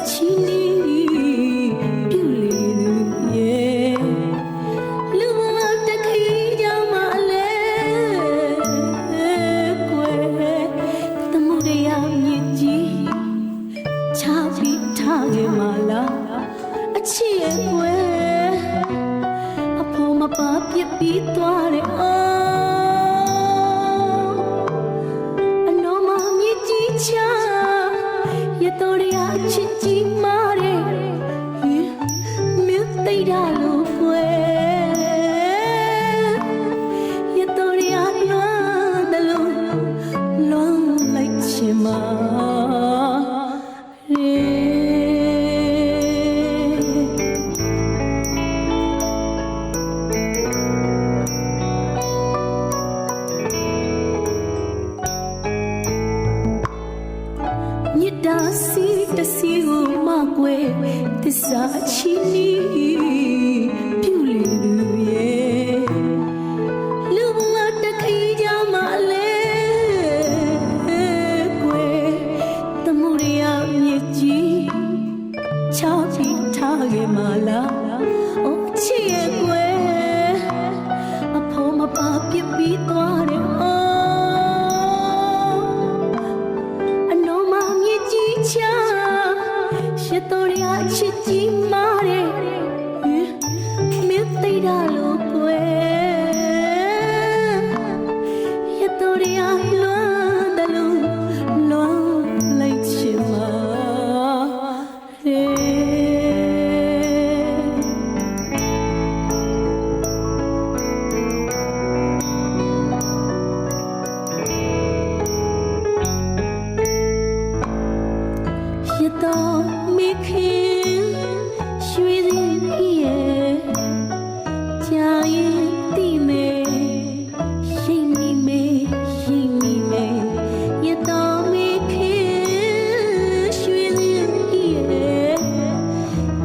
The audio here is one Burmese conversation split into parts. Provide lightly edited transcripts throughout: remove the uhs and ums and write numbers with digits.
chini piuli ye lu ta khi ja ma le kwe tamu de ya mi ji cha pi tha ge ma la a chi ye kwe a pho ma pa piet pi twa de Yatoria chichi mare Milteira lo kwe Yatoria luanda lo like chima Dasi dasi magwe tisa chini piuli ye lubla takhija male kwe tamuria myeji chapi thage mala o chiye kwe apho ma pa pit pi twa de Yatoria chichi mare Milteira lo kwe Yatoria luanda lo like chima Yato Mikin Shwedin ye Jayin ti me Shimi me Yato Mikin Shwedin ye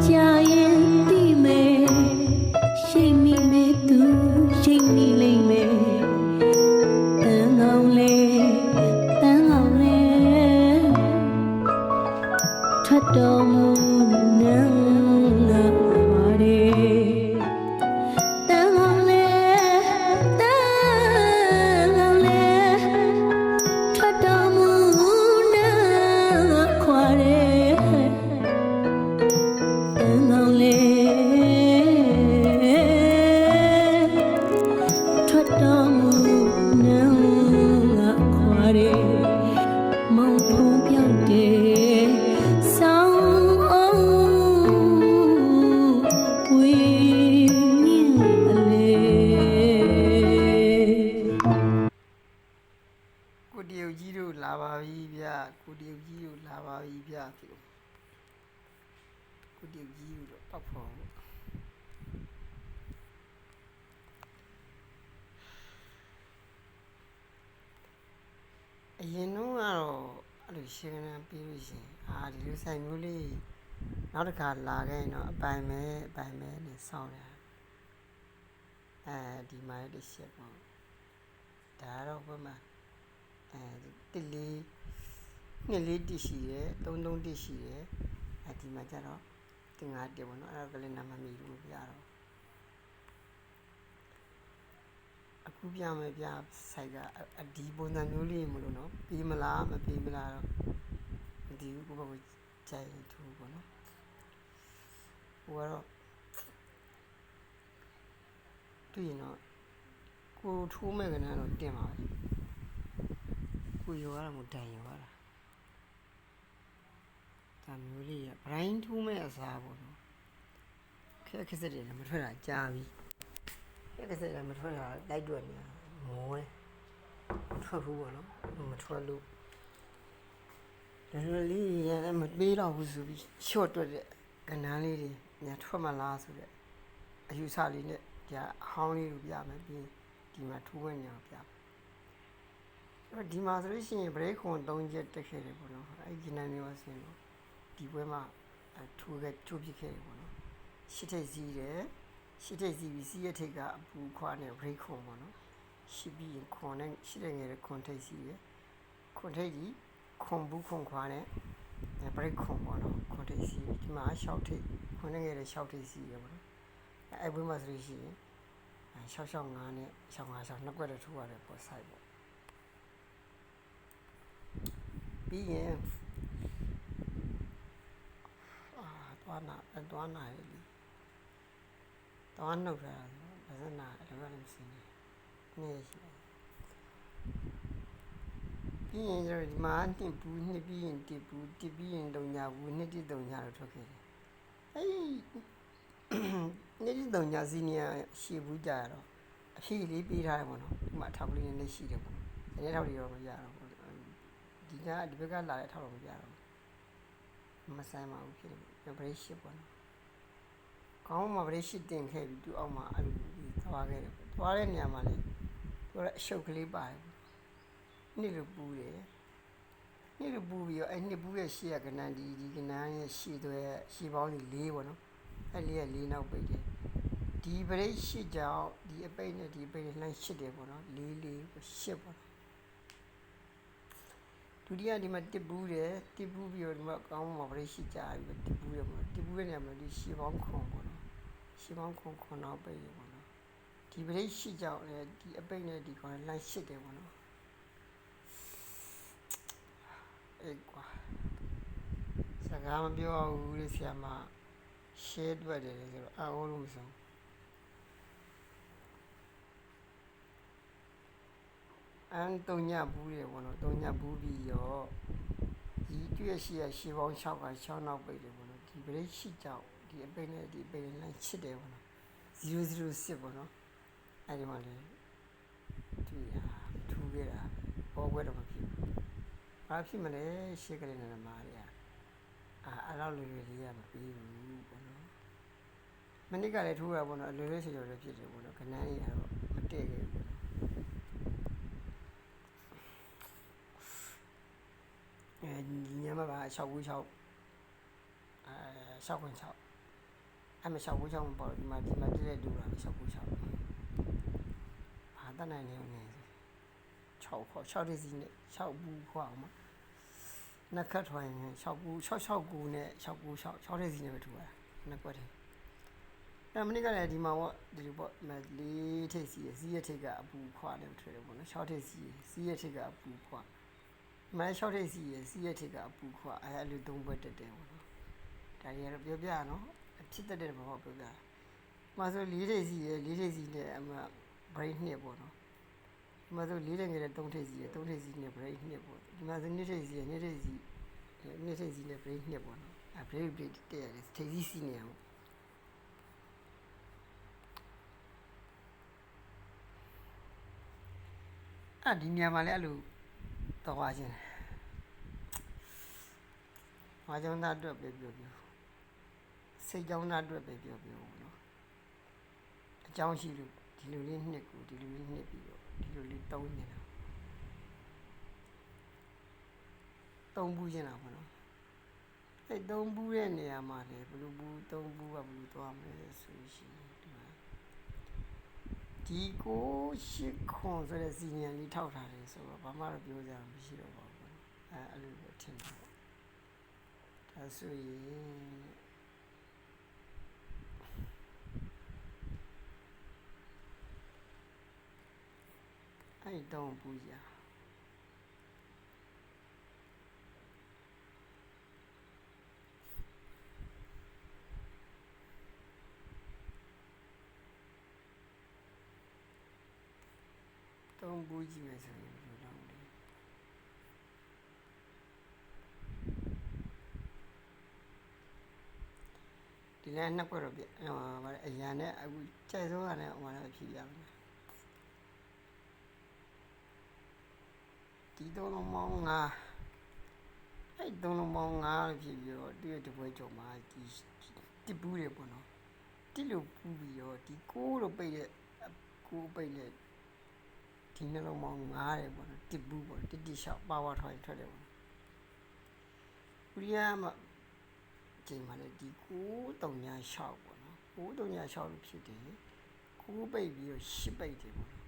Jayin ti me Shimi me tu Shimi le me Tang on le Thatomu nanga mare Tangale Thatomu nanga kware Tangale Thatomu nanga kware Mong phung pyao de Cô điều gì đâu là bà vi bia, cô điều gì đâu là bà vi bia kiểu, cô điều gì đâu bắt phòng. Anh nói rồi xem cái biểu gì, đi lúc sáng ngủ đi, nó được cả là cái nó bài mẹ này sau này, đi mai đi xếp mà, đã đâu có mà. Tỷ lệ đi xí đấy, đông đi xí đấy, thì mà cho nó tiếng Anh điều nó là cái nằm mà mình cũng biết rồi. Aku biar mà biar saya đi bốn năm nhiều đi mà nó, đi mà là đi cũng bao chạy thu của nó, rồi tuy nó, cô thu mấy cái này nó tiền mà. Cô yêu là một đại yêu là, taမျိုးလေးက brain ထိုးမဲ့အစားပေါ့နော်ခက်စက်တယ်မထွက်တာကြာပြီခက်စက်တယ်မထွက်တာလိုက်တွက်နေတာမောတယ်မထွက်ဘူးပေါ့နော်မထွက်လို့လွယ်လေးရလည်းမပေးတော့ဘူးဆိုပြီးချော့တွက်တဲ့ကဏ္ဍလေးတွေညာထွက်မလားဆိုတဲ့အယူဆလေးနဲ့ဒါအဟောင်းလေးကိုပြမယ်ပြီးဒီမှာထိုးဝင်ညာပြဒီမှာဆိုလို့ရှိရင် break ခွန်3ချက်တက်ခဲ့တယ်ပေါ့နော်အဲ့ဒီနန်းမျိုးဆင်းတော့ဒီပွဲမှာထိုးပြခဲ့တယ်ပေါ့နော်ရှစ်ထိပ်စီးတယ်ရှစ်ထိပ်စီးပြီးစီးရထိပ်ကအပူခွာနဲ့ break ခွန်ပေါ့နော်ရှစ်ပြီးခွန်နဲ့ရှစ်တဲ့ငယ်ခွန်ထိပ်စီးတယ်ခွန်ထိပ်ကြီးခွန်ဘူးခွန်ခွာနဲ့break ခွန်ပေါ့နော်ခွန် ထိပ်စီးဒီမှာ6ထိပ်ခုနကလေး6ထိပ်စီးရပါတော့အဲ့ဘွေးမှာဆိုလို့ရှိရင်665နဲ့656နှစ်ကွက်တည်းထိုးရတယ်ပေါ့ site ပေါ့ပြီးရင်သွားနာရည်သွားနှုတ်ထားတာဒါစနာလည်းဘာလို့မစင်းနေရှိပြီးရင်ဒီမှာနှစ်ဘူးနှစ်ပြီးရင်တစ်ဘူးတစ်ပြီးရင်တုံညာဘူးနှစ်တိတုံညာလို့ထွက်ခဲ့တယ်အဲ့နှစ်တိတုံညာစီနီယာရှေ့ဘူးကြတော့အဖြေလေးပေးထားတယ်ပေါ့နော်ဒီမှာထောက်ကလေးနဲ့ရှိတယ်ပေါ့ဒီနေ့ထောက်တွေတော့မရတော့ဘူးဒီဘက်ကလာတဲ့ထောက်တော့မရတော့ဘူးမဆိုင်ပါဘူးဖြစ်တယ်ဗရိတ်ရှစ်ပေါ့နော်ကောင်းမှာဗရိတ်ရှစ်တင်ခဲ့ပြီးသူ့အောက်မှာအဲ့လိုသွားခဲ့တယ်သွားတဲ့နေရာမှာလေသူကအရှုပ်ကလေးပါတယ်နှစ်လိုပူတယ်နှစ်လိုပူပြီးတော့အဲ့နှစ်ပူရဲ့ရှေ့ကကနန်းဒီကနန်းရဲ့ရှေ့သွဲရှေ့ပေါင်း၄ပေါ့နော်အဲ့လေးက၄နောက်ပိတ်တယ်ဒီဗရိတ်ရှစ်ကြောင့်ဒီအပိတ်နဲ့ဒီအပိတ်နဲ့လှမ်းရှစ်တယ်ပေါ့နော်၄ရှစ်ပေါ့နော်ဒုတိယဒီမှာတစ်ပူးတယ်တစ်ပူးပြီးတော့ဒီမှာကောင်းမှာဗရိတ်ရှစ်ကြာပြီးတစ်ပူးရပေါ့တစ်ပူးရဲ့နေရာမှာဒီရှေ့ပေါင်းခွန်ပေါ့နော်ရှေ့ပေါင်းခွန်နောက်ပိတ်တယ်ပေါ့နော်ဒီဗရိတ်ရှစ်ကြောင့်လည်းဒီအပိတ်နဲ့ဒီကောင်လှမ်းရှစ်တယ်ပေါ့နော်အေးကွာစကားမပြောဘူးလေဆရာမရှဲတွက်တယ်ဆိုတော့အော်လို့မဆုံးအန်တုံညဘူးတယ်ပေါ့နော်တုံညဘူးပြီးရောဒီတွေ့ရှိရရှေးပေါင်း6က6နောက်ပိတ်တယ်ပေါ့နော်ဒီဗရိတ်ရှိကြောက်ဒီအပိတ်နဲ့ဒီအပိတ်နဲ့လှမ်းချစ်တယ်ပေါ့နော်006ပေါ့နော်အဲ့ဒီမှာလေတွေ့ရထူခဲ့တာဘောကွဲတော့မဖြစ်ဘူးဘာဖြစ်မလဲရှေ့ကလေးနဲ့မားရအဲ့လောက်လွယ်လွယ်လေးရမပြီးဘူးပေါ့နော်မနစ်ကလည်းထိုးရပေါ့နော်လွယ်လွယ်ချေချေလည်းဖြစ်တယ်ပေါ့နော်ခဏလေးအဲ့တော့မတည့်ခဲ့ဘူးပေါ့နော်ညမှာပါ696 696အဲ့မှာ696မပေါ့ဒီမှာတည့်တူတာ696ဘာတတ်နိုင်နေလဲ6တိစီနဲ့6ဘူးခွာအောင်မှာနှစ်ခတ်ထွိုင်း6ဘူး669နဲ့696 6တိစီနဲ့ပဲထူတာနှစ်ကွက်တယ်အဲ့မနေ့ကလည်းဒီမှာပေါ့ဒီလိုပေါ့4ထိပ်စီစီးရထိပ်ကအပူခွာနဲ့ထွေတယ်ပေါ့နော်6ထိပ်စီးရထိပ်ကအပူခွာမဲ6ထိပ်စီးရထိပ်ကအပူခွာအဲ့လို3ဘွက်တက်တယ်ပေါ့နော်ဒါတွေကတော့ပြောပြနော်ဖြစ်တဲ့ဘောပြောပြမဆို4ထိပ်စီနဲ့အမ break နှစ်ပေါ့နော်ဒီမှာဆို4တဲ့ငယ်တဲ့3ထိပ်စီ3ထိပ်စီနဲ့ break နှစ်ပေါ့ဒီမှာဆို2ထိပ်စီ2ထိပ်စီနဲ့ break နှစ်ပေါ့နော်အဲ break တက်ရတယ်ထိပ်စီစီနေအောင်ဒီညမှာလည်းအဲ့လိုတော့ခြင်း။ဘာကြောင့်သားအတွက်ပဲပြောစိတ်ကြောင့်သားအတွက်ပဲပြောနော်။အကြောင်းရှိလို့ဒီလိုလေးနှစ်ကိုဒီလိုလေးနှစ်ပြီးတော့ဒီလိုလေးသုံးနေတာ။သုံးဘူးခြင်းလားပေါ့နော်။အဲ့သုံးဘူးတဲ့နေရာမှာလေဘလူးဘူးသုံးဘူးကဘလူးသွားမယ်ဆိုရှင်ဒီကိုရှိခွန်ဆိုတဲ့စီနီယံလေးထောက်ထားတယ်ဆိုတော့ဘာမှတော့ပြောကြမှာမရှိတော့ပါဘူးအဲ့လိုပဲထင်တယ်ဒါဆိုရင်အဲ့တောင်းပူကြသုံးဘူးကြည့်မယ်ဆိုရင်ဘယ်လိုလုပ်လဲဒီလမ်းနှစ်ခွက်တော့ပြအရန်နဲ့အခုကြိုက်ဆုံးရတယ်ဟိုမှာဖြည့်ရမယ်ဒီသုံးလုံးပေါင်း9အဲ့သုံးလုံးပေါင်း9လို့ဖြည့်ပြီးတော့သူ့ရဲ့တပွဲကြော်မှာဒီတစ်ဘူးတွေပေါ့နော်တိလို့ပူပြီးတော့ဒီ6လို့ပိတ်တဲ့6ပိတ်တဲ့ဒီနှလုံးပေါင်း9တယ်ပေါ့နော်တစ်ဘူးပေါ့တစ်လျှောက်ပါဝါထွားထွက်တယ်ပေါ့ဦးရမှာချိန်မှာလည်းဒီ936ပေါ့နော်936လို့ဖြစ်တယ်9ပိတ်ပြီးတော့10ပိတ်တယ်ပေါ့နော်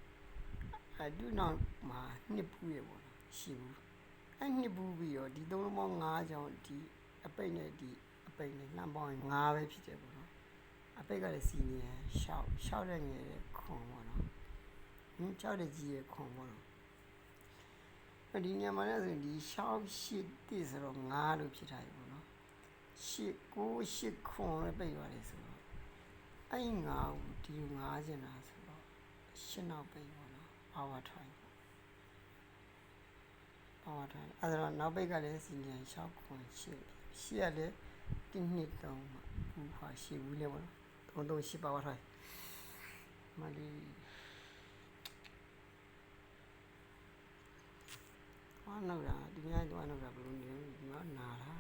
အဲ့ဒီနောက်မှာနှစ်ဘူးရပေါ့နော်ရှိဘူးအဲ့နှစ်ဘူးပြီးတော့ဒီသုံးလုံးပေါင်း9ကြောင့်ဒီအပိတ်နဲ့ဒီအ ပိတ်လေလမ်းပေါင်းငါးပဲဖြစ်တယ်ပေါ့နော်အပိတ်ကလည်းစီနေရရှောက်တဲ့ငယ်တဲ့ခွန်ပေါ့နော်ချောက်တဲ့ကြီးရဲ့ခွန်ပေါ့နော်ဒီညမှာလည်းဆိုရင်ဒီရှောက်ရှိတိဆိုတော့ငါးလို့ဖြစ်ထားပြီပေါ့နော်ရှစ်ကိုရှစ်ခွန်ပဲပိတ်သွားတယ်ဆိုတော့အဲ့ငါးကိုဒီငါးကျင်တာဆိုတော့ရှစ်နောက်ပိတ်ပေါ့နော်power try အဲ့တော့နောက်ပိတ်ကလည်းစီနေရှောက်ခွန်ရှစ်ရလည်း1 2 3မှာဘူးခွာရှစ်ဘူးလေပေါ့နော်3 3 8 power try မလီနောက်တာဒီများတော့နောက်တာဘယ်လိုနေဒီမှာနာတာ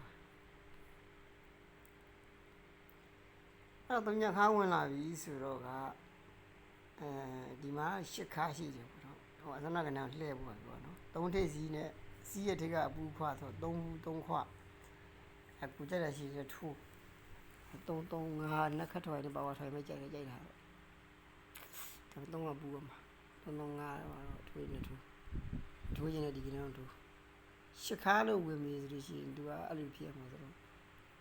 အဲ့တော့ညခါဝင်လာပြီဆိုတော့ကဒီမှာရှစ်ခါရှိတယ်ပေါ့နော်ဟိုအစနာကဏ္ဍလှည့်ဖို့ပေါ့နော်3ထိပ်စီးနဲ့စီးရထိပ်ကအပူခွာဆိုတော့3ခွအခုကြက်ရရှိတဲ့ထိုး3 5နှစ်ခတ်ထွားနဲ့ပါဝါထွားမဲ့ကြိုက်တာဒါ3ကပူမှာ3 5တော့ထွေးနေထိုးရင်လည်းဒီကနေ့တော့ရှစ်ခါလို့ဝင်ပြီဆိုလို့ရှိရင်သူကအဲ့လိုဖြစ်မှာဆိုတော့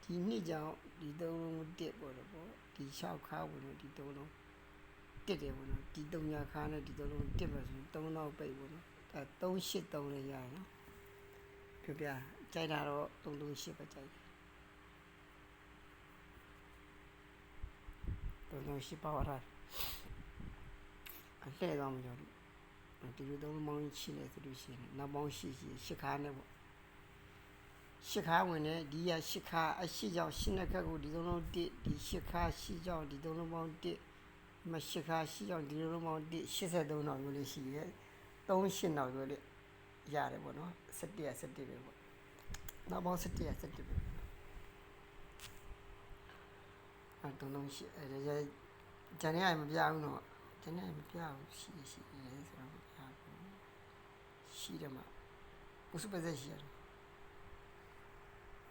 ဒီနှစ်ကြောင့်ဒီ3လုံးတက်ပေါ့တော့ဒီ6ခါဝင်လို့ဒီ3လုံးတက်တယ်ပေါ့နော်ဒီ3ညခါနဲ့ဒီ3လုံးတက်ပါဆို3တော့ပိတ်ပေါ့နော်အဲ383လေးရတယ်နော်ပြပြကြိုက်တာတော့338ပဲကြိုက်တယ်338ပါဝါထားအလှည့်သွားမှကြောက်ဒီလို3မောင်းချိလဲဆိုလို့ရှိရင်နောက်ပေါင်းရှစ်ခါနဲ့ပေါ့ရှစ်ခါဝင်တယ်ဒီကရှစ်ခါအရှိကြောင့်ရှစ်နှစ်ခက်ကိုဒီ3လုံး1ဒီရှစ်ခါရှိကြောင့်ဒီ3လုံးပေါင်း1ရှစ်ခါရှိကြောင့်ဒီ3လုံးပေါင်း1 83တော့မျိုးလေးရှိတယ်38တော့မျိုးလေးရတယ်ပေါ့နော်17ရ17ပဲပေါ့နောက်ပေါင်း17ရ17ပဲအဲ့3လုံးရှိအဲ့ဒါဂျန်နေရမပြဘူးနော်ဂျန်နေရမပြဘူးရှိတယ်ဆိုတော့မပြဘူးရှိတယ်မှာဘုစုပဲရှိရတယ်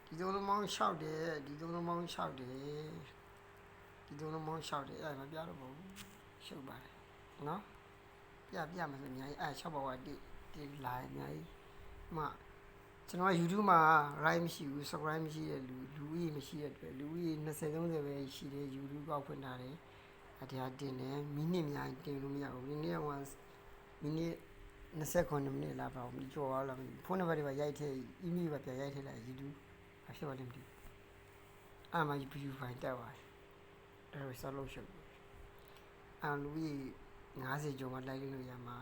ဒီသုံးလုံးမောင်း6တယ်ဒီသုံးလုံးမောင်း6တယ်ဒီသုံးလုံးမောင်း6တယ်အဲ့မပြတော့ဘူးရှုပ်ပါတယ်နော်ပြမယ်ဆိုအများကြီးအဲ့6ပါဝါတိလာအများကြီးမှကျွန်တော် YouTube မှာ right မရှိဘူး subscribe မရှိတဲ့လူကြီးမရှိတဲ့အတွက်လူကြီး20 30ပဲရှိတယ် YouTube ကောက်ဖွင့်ထားတယ်အတရားတင်တယ်မိနစ်များတင်လို့မရဘူးမိနစ်29မိနစ်လားပေါ့မကြော်အောင်လားဖုန်းနံပါတ်တွေပါရိုက်ထည့် email ပါပြန်ရိုက်ထည့်လိုက် YouTube အဖြစ်ပါလိမ့်မယ်အာမ view file တက်ပါတယ်ဒါတော့ဆက်လို့ရှုပ်လူကြီး50ကျော်မှလိုက်လို့ရမှာ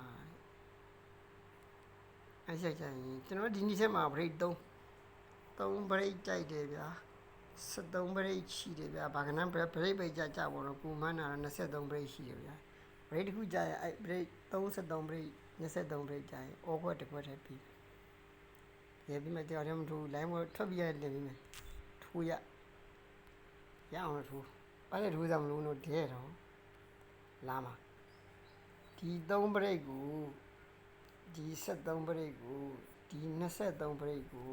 အဲ့ချက်ချင်ကျွန်တော်ဒီနေ့ချက်မှာ break 3 break ကြိုက်တယ်ဗျာ73 break ရှိတယ်ဗျာဘာကနန်း break ပဲကြပေါ့နော်ကိုမန်းတာ23 break ရှိတယ်ဗျာ break တစ်ခုကြာရင်အဲ့ break 33 break 23 break ကြာရင်အော်ခွက်တစ်ခွက်ထပ်ပြီးရေပြီးမှကြောက်တယ်မထိုး line ပေါ်ထွက်ပြီးရတယ်ပြီးမယ်ထိုးရအောင်ထိုးဘာလဲထိုးစမလို့တော့ဒဲတော့လာမှာဒီ3 break ကိုဒီ73 break ကိုဒီ23 break ကို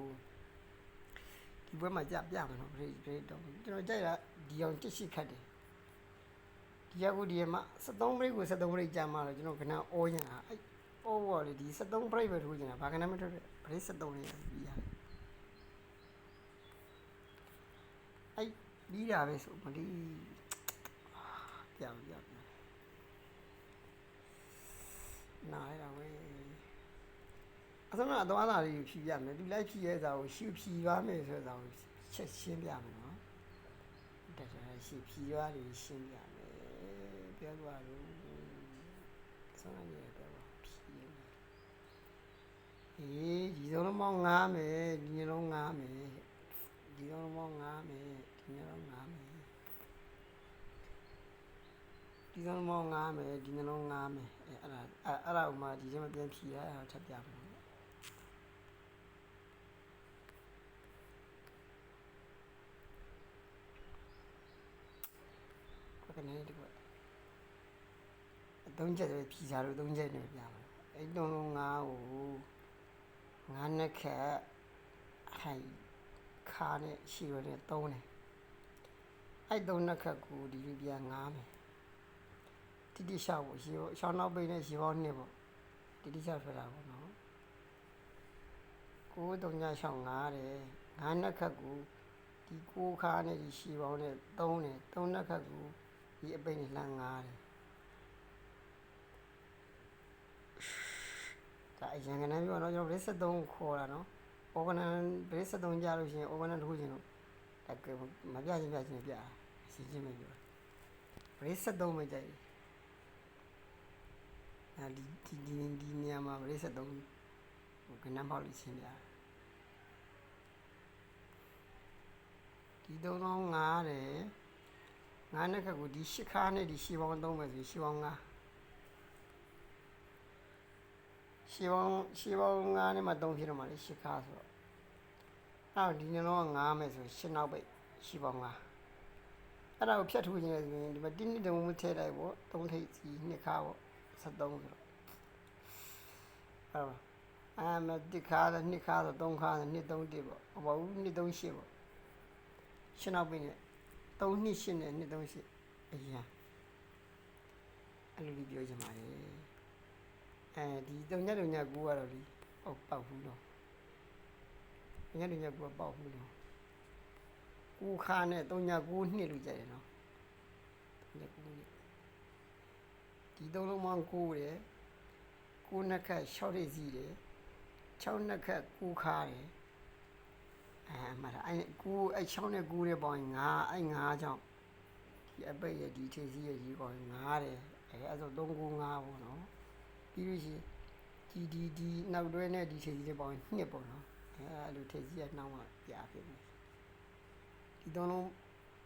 ဒီဘက်မှာပြမယ်နော် break တော့ကျွန်တော်ကြိုက်တာဒီအောင်တစ်ရှိခတ်တယ်ဒီကကိုဒီမှာ73 break ကို73 break ကြာမှာတော့ကျွန်တော်ခဏအော်ရင်အဲ့အော်ဘော်လေဒီ73 break ပဲထိုးနေတာဘာကနမထွက်တဲ့ break 73လေးရပြီးရတယ်အဲ့ပြီးတာပဲဆိုမဒီပြနားရတာဝဲအစမအသွားလာလေးဖြီးပြမယ်သူလိုက်ဖြီးရဲစာကိုရှူဖြီးသွားမယ်ဆိုတော့ချက်ရှင်းပြမယ်နော်တက်ရှူဖြီးသွားလေးရှင်းပြမယ်ပြောသွားလို့စမ်းနေတယ်ပြောဖြီးနေဒီလုံးမောင်းငားမယ်ဒီညလုံးငားမယ်ဒီလုံးမောင်းငားမယ်ဒီညလုံးငားမယ်ဒီလုံးမောင်းငားမယ်ဒီညလုံးငားမယ်အဲ့ဒါဥမာဒီထဲမှာပြန်ဖြီးရအောင်ထပ်ပြမယ်ကနေတကွ3ချက်ပဲဖြီးစားလို့3ချက်နဲ့ပြမယ်အဲ့3လုံး5ကို5နှစ်ခက်ဟိုင်ခါနဲ့ရှီရနဲ့3တယ်အဲ့3နှစ်ခက်ကိုဒီလိုပြန်5မယ်တိရှောက်ကိုရှောင်းနောက်ပိတ်နဲ့ရှောင်းနှစ်ပေါ့တိရှောက်ထွက်တာပေါ့နော်9 3 6 5တယ်5နှစ်ခက်ကိုဒီ ဒီကိုခါနဲ့ဒီရှည်ပေါင်းနဲ့သုံးတယ်သုံးနှစ်ခါကိုဒီအပိတ်နဲ့လှမ်းငားတယ်ဒါအရင်ကတည်းကပြောတော့ကျွန်တော်ဘယ်73ခေါ်တာနော်အော်ဂနန်ဘယ်73ကြာလို့ရှိရင်အော်ဂနန်တစ်ခုချင်းလို့ဒါကမပြချင်းပြချင်းပြအစီချင်းပဲပြောဘယ်73ပဲကြိုက်ဒီနေရာမှာဘယ်73ဟိုကနန်းပေါက်လို့ချင်းပြဒီသုံးလုံးငားတယ်ငါးနှစ်ခါကိုဒီရှစ်ခါနဲ့ဒီရှည်ပေါင်းသုံးမယ်ဆိုရှည်ပေါင်းငါးရှည်ပေါင်းငါးနဲ့မှသုံးဖြစ်တော့မှလေရှစ်ခါဆိုတော့အဲ့ဒီနှလုံးကငားမယ်ဆိုရှစ်နောက်ပိတ်ရှည်ပေါင်းငါးအဲ့ဒါကိုဖြတ်ထိုးခြင်းလဲဆိုရင်ဒီမှာတင်းတင်းတုံမှုထည့်လိုက်ပေါ့သုံးထိပ်စီနှစ်ခါပေါ့73ဆိုတော့အဲ့တော့မတစ်ခါနဲ့နှစ်ခါဆိုသုံးခါနဲ့နှစ်သုံးတစ်ပေါ့ဟောဘူးနှစ်သုံးရှစ်ပေါ့ရှင်းနောက်ပိတ်နဲ့3နှစ်8နဲ့နှစ်3 8အရင်အဲ့လိုပြောချင်ပါတယ်အဲဒီ3ည9ကတော့လीပေါက်ဘူးတော့ည9ကပေါက်ဘူးတော့ကိုခါနဲ့3ည9နှစ်လို့ကြတယ်နော်ဒီသုံးလုံးမှ9တယ်9နှစ်ခက်6ရိပ်စီးတယ်6နှစ်ခက်9ခါတယ်မှတ်တာအဲ့6နဲ့9နဲ့ပေါင်းရင်9အဲ့9ကြောင့်ဒီအပိတ်ရဲ့ဒီထေစီရဲ့ဒီကောင်9တယ်အဲ့ဆို395ပေါ့နော်ပြီးလို့ရှိရင်ဒီနောက်တွဲနဲ့ဒီထေစီနဲ့ပေါင်းရင်2ပေါ့နော်အဲ့လိုထေစီရဲ့နှောင်းကပြဖြစ်နေဒီသုံးလုံး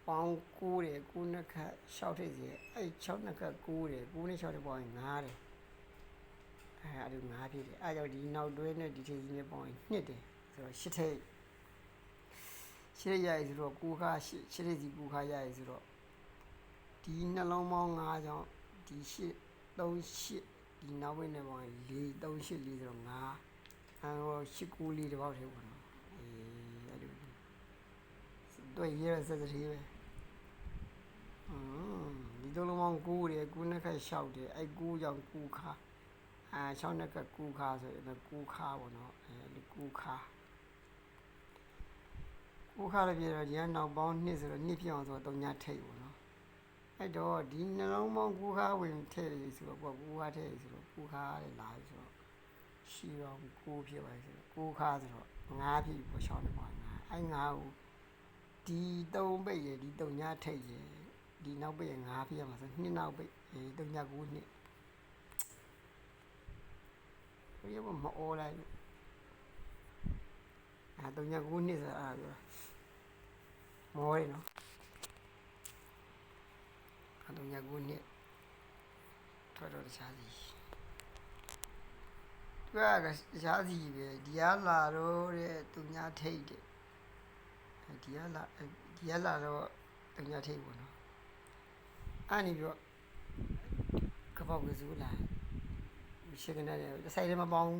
ပေါင်း9တယ်9နှစ်ခက်6ထေစီရဲ့အဲ့6နှစ်ခက်9တယ်9နဲ့6နဲ့ပေါင်းရင်9တယ်အဲ့လို9ဖြစ်တယ်အဲ့ကြောင့်ဒီနောက်တွဲနဲ့ဒီထေစီနဲ့ပေါင်းရင်2တယ်ဆိုတော့8ထိပ်ရှစ်ရရဆိုတော့ကိုခါရှစ်ရစီကိုခါရရဆိုတော့ဒီနှလုံးပေါင်း9ကြောင့်ဒီ8 38ဒီနောက်ဝိနေပေါင်း4 38 4ဆိုတော့9ဟို8 9 4တပေါက်သေးပေါ့နော်အဲ့လိုတွေ့ရစစသေးပဲဒီသုံးလုံးပေါင်း9တယ်9နှစ်ခက်6တယ်အဲ့9ကြောင့်9ခါ6နှစ်ခက်9ခါဆိုရင်9ခါပေါ့နော်အဲ့9ခါကိုခါလည်းပြတော့ဒီကနောက်ပေါင်း2ဆိုတော့2ပြောင်းဆိုတော့3ညထိတ်ပေါ့နော်အဲ့တော့ဒီနှလုံးပေါင်းကိုခါဝင်ထည့်ရဆိုတော့ကိုခါထည့်ရဆိုတော့ကိုခါလည်းလာဆိုတော့ရှီတော့9ဖြစ်ပါဆိုတော့ကိုခါဆိုတော့9ဖြစ်ပေါ့6နဲ့ပေါ့9အဲ့9ကိုဒီ3ပိတ်ရဒီ3ညထိတ်ရဒီနောက်ပိတ်ရ9ဖြစ်ရမှာဆို2နောက်ပိတ်3ည9နှစ်ဘယ်လိုမအော်လိုက်3ည9နှစ်ဆိုတာအဲ့ဒါမောရနော်3ည9နှစ်ထွက်တော့တခြားစီသူကတခြားစီပဲဒီကလာတော့တဲ့3ညထိတ်တဲ့ဒီကလာတော့3ညထိတ်ပေါ့နော်အဲ့ဒီပြောကပောက်ကစုလာရှင်းကနေဆိုင်ထဲမှာပေါင်း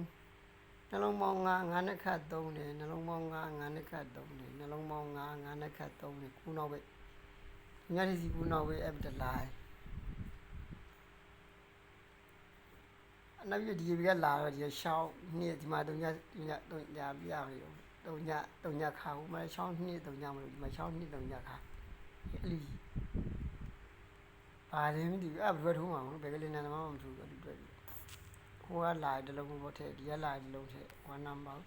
နှလုံးပေါင်း9နှစ်ခတ်3တယ်နှလုံးပေါင်း9နှစ်ခတ်3တယ်နှလုံးပေါင်း9နှစ်ခတ်3တယ်ခုနောက်ပဲညနေစီခုနောက်ပဲအဲ့တလိုက်နောက်ပြီးဒီကလာတော့ဒီရှောင်းနှစ်ဒီမှာ3ညပြရပြီတော့3ညခါဦးမရှောင်းနှစ်3ညမလို့ဒီမှာရှောင်းနှစ်3ညခါအဲ့လီပါတယ်မသိဘူးအဲ့ဘယ်ထုံးမှာဘယ်ကလေးနဲ့မှမထူဘူးအဲ့တွေ့ပြီဟိုကလာတလုံးပေါ်ထည့်ဒီကလာတလုံးထည့်1 number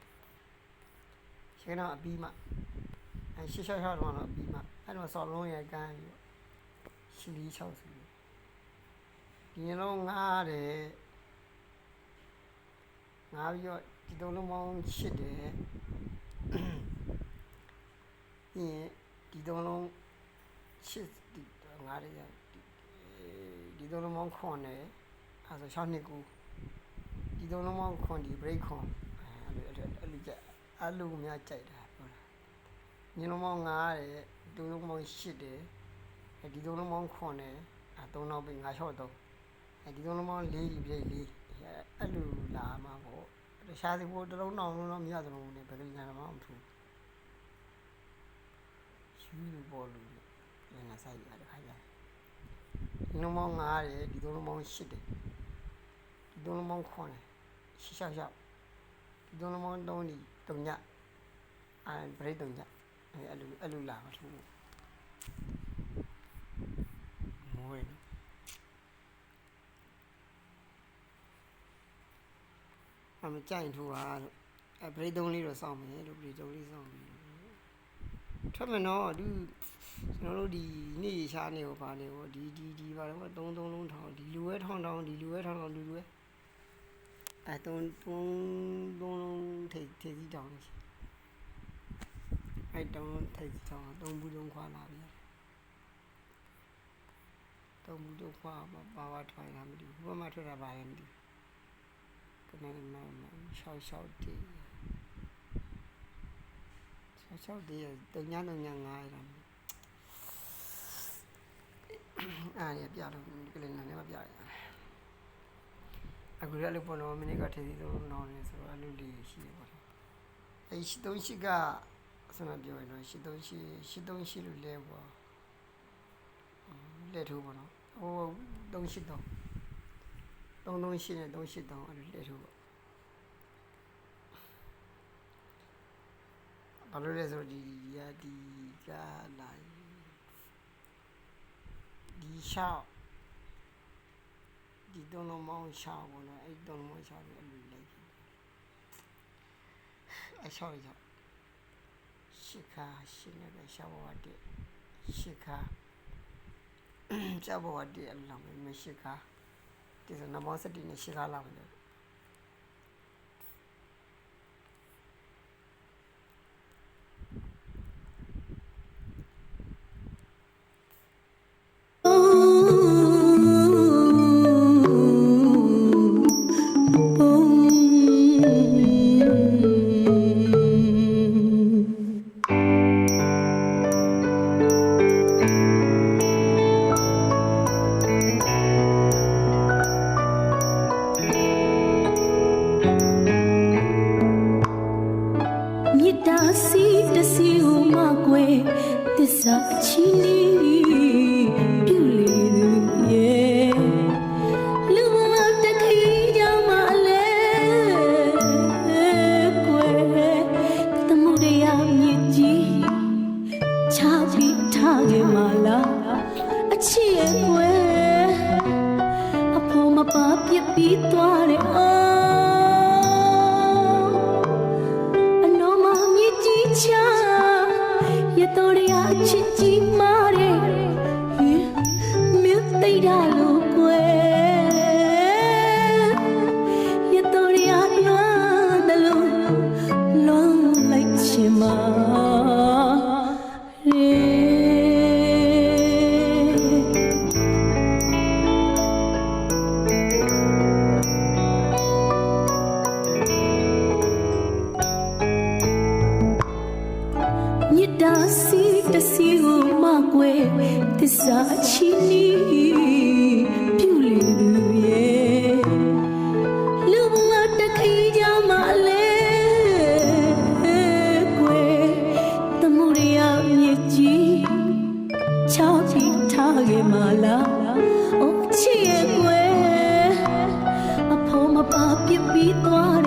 ရှင်းတော့အပြီးမှရှေ့6တော့အပြီးမှအဲ့တော့စော်လုံးရကန်းရှီလီ6ဆိုဒီလုံး9တယ်9ပြီးတော့ဒီသုံးလုံးပေါင်း8တယ်ဒီသုံးလုံး8ဒီ9တယ်ဒီသုံးလုံးပေါင်း9တယ်အဲ့ဆို6နှစ်9ဒီသုံးလုံးပေါင်း9ဒီ break 9အဲ့လိုကြအဲ့လိုများကြိုက်တာဟုတ်လားညလုံးပေါင်း9တယ်ဒီသုံးလုံးပေါင်း8တယ်ဒီသုံးလုံးပေါင်း9တယ်3နောက်ပြီး9 6 3ဒီသုံးလုံးပေါင်း4ဒီပြည့်4အဲ့လိုလာမှာပေါ့တခြားစီကိုတလုံးတောင်လုံးမရသလုံးနဲ့ဘယ်လိုညာမှမထူယူလို့ပေါ်လို့ငါဆိုင်ရတဲ့ခါကျဒီလုံးပေါင်း9တယ်ဒီသုံးလုံးပေါင်း8တယ်ဒီသုံးလုံးပေါင်း9တယ်6 6 6ဒီသုံးလုံးပေါင်း3ဒီ3ညbreak 3ည အဲ့လိုလာမထိုးမိုးရအမကြိုင်ထိုးတာလို့ပရိသုံးလေးတော့စောင့်မယ်လို့ပရိသုံးလေးစောင့်ပြီးထွက်မယ်နော်သူကျွန်တော်တို့ဒီနေ့ရှားနေကိုပါနေကိုဒီပါတော့3လုံးထောင်ဒီလူဝဲထောင်ဒီလူဝဲထောင်လူဝဲ3လုံးထိပ်စီတောင်းနေအဲ့တောင်းထိပ်စီတောင်း3ဘူးလုံးခွာလာပြီ3ဘူးလုံးခွာပါထွိုင်လာမသိဘူးဘာမှထွက်တာပါလည်းမသိဘူးကနေရှောက်တီးရှောက်တီးတုံညာ9ရတာအားရပြလို့ကလေးနားလည်းမပြရအခုလည်းလို့ပေါ်တော့မိနစ်ကထေးသေးတော့နောင်းနေဆိုတော့အလုပ်လေးရှိရပါတော့အဲ့ရှိကဆိုတော့ပြောရင်တော့ရှိလို့လဲပေါ့လဲထိုးပါတော့ဟို383နဲ့383အဲ့လိုလဲထိုးပေါ့ဘာလို့လဲဆိုဒီကလာဒီရှောက်ဒီတုံးလုံးမောင်းရှောက်ပေါ့နော်အဲ့တုံးလုံးမောင်းရှောက်ပြီးအလိုလိုက်အရှောက်ရရှစ်ခါရှင်းနေပဲရှောက်ဘဝတည်းရှစ်ခါရှောက်ဘဝတည်းအလောင်းမရှိခါဒီစနမောစတိနဲ့ရှစ်ခါလာမယ်ပြစ်ပြီးသွား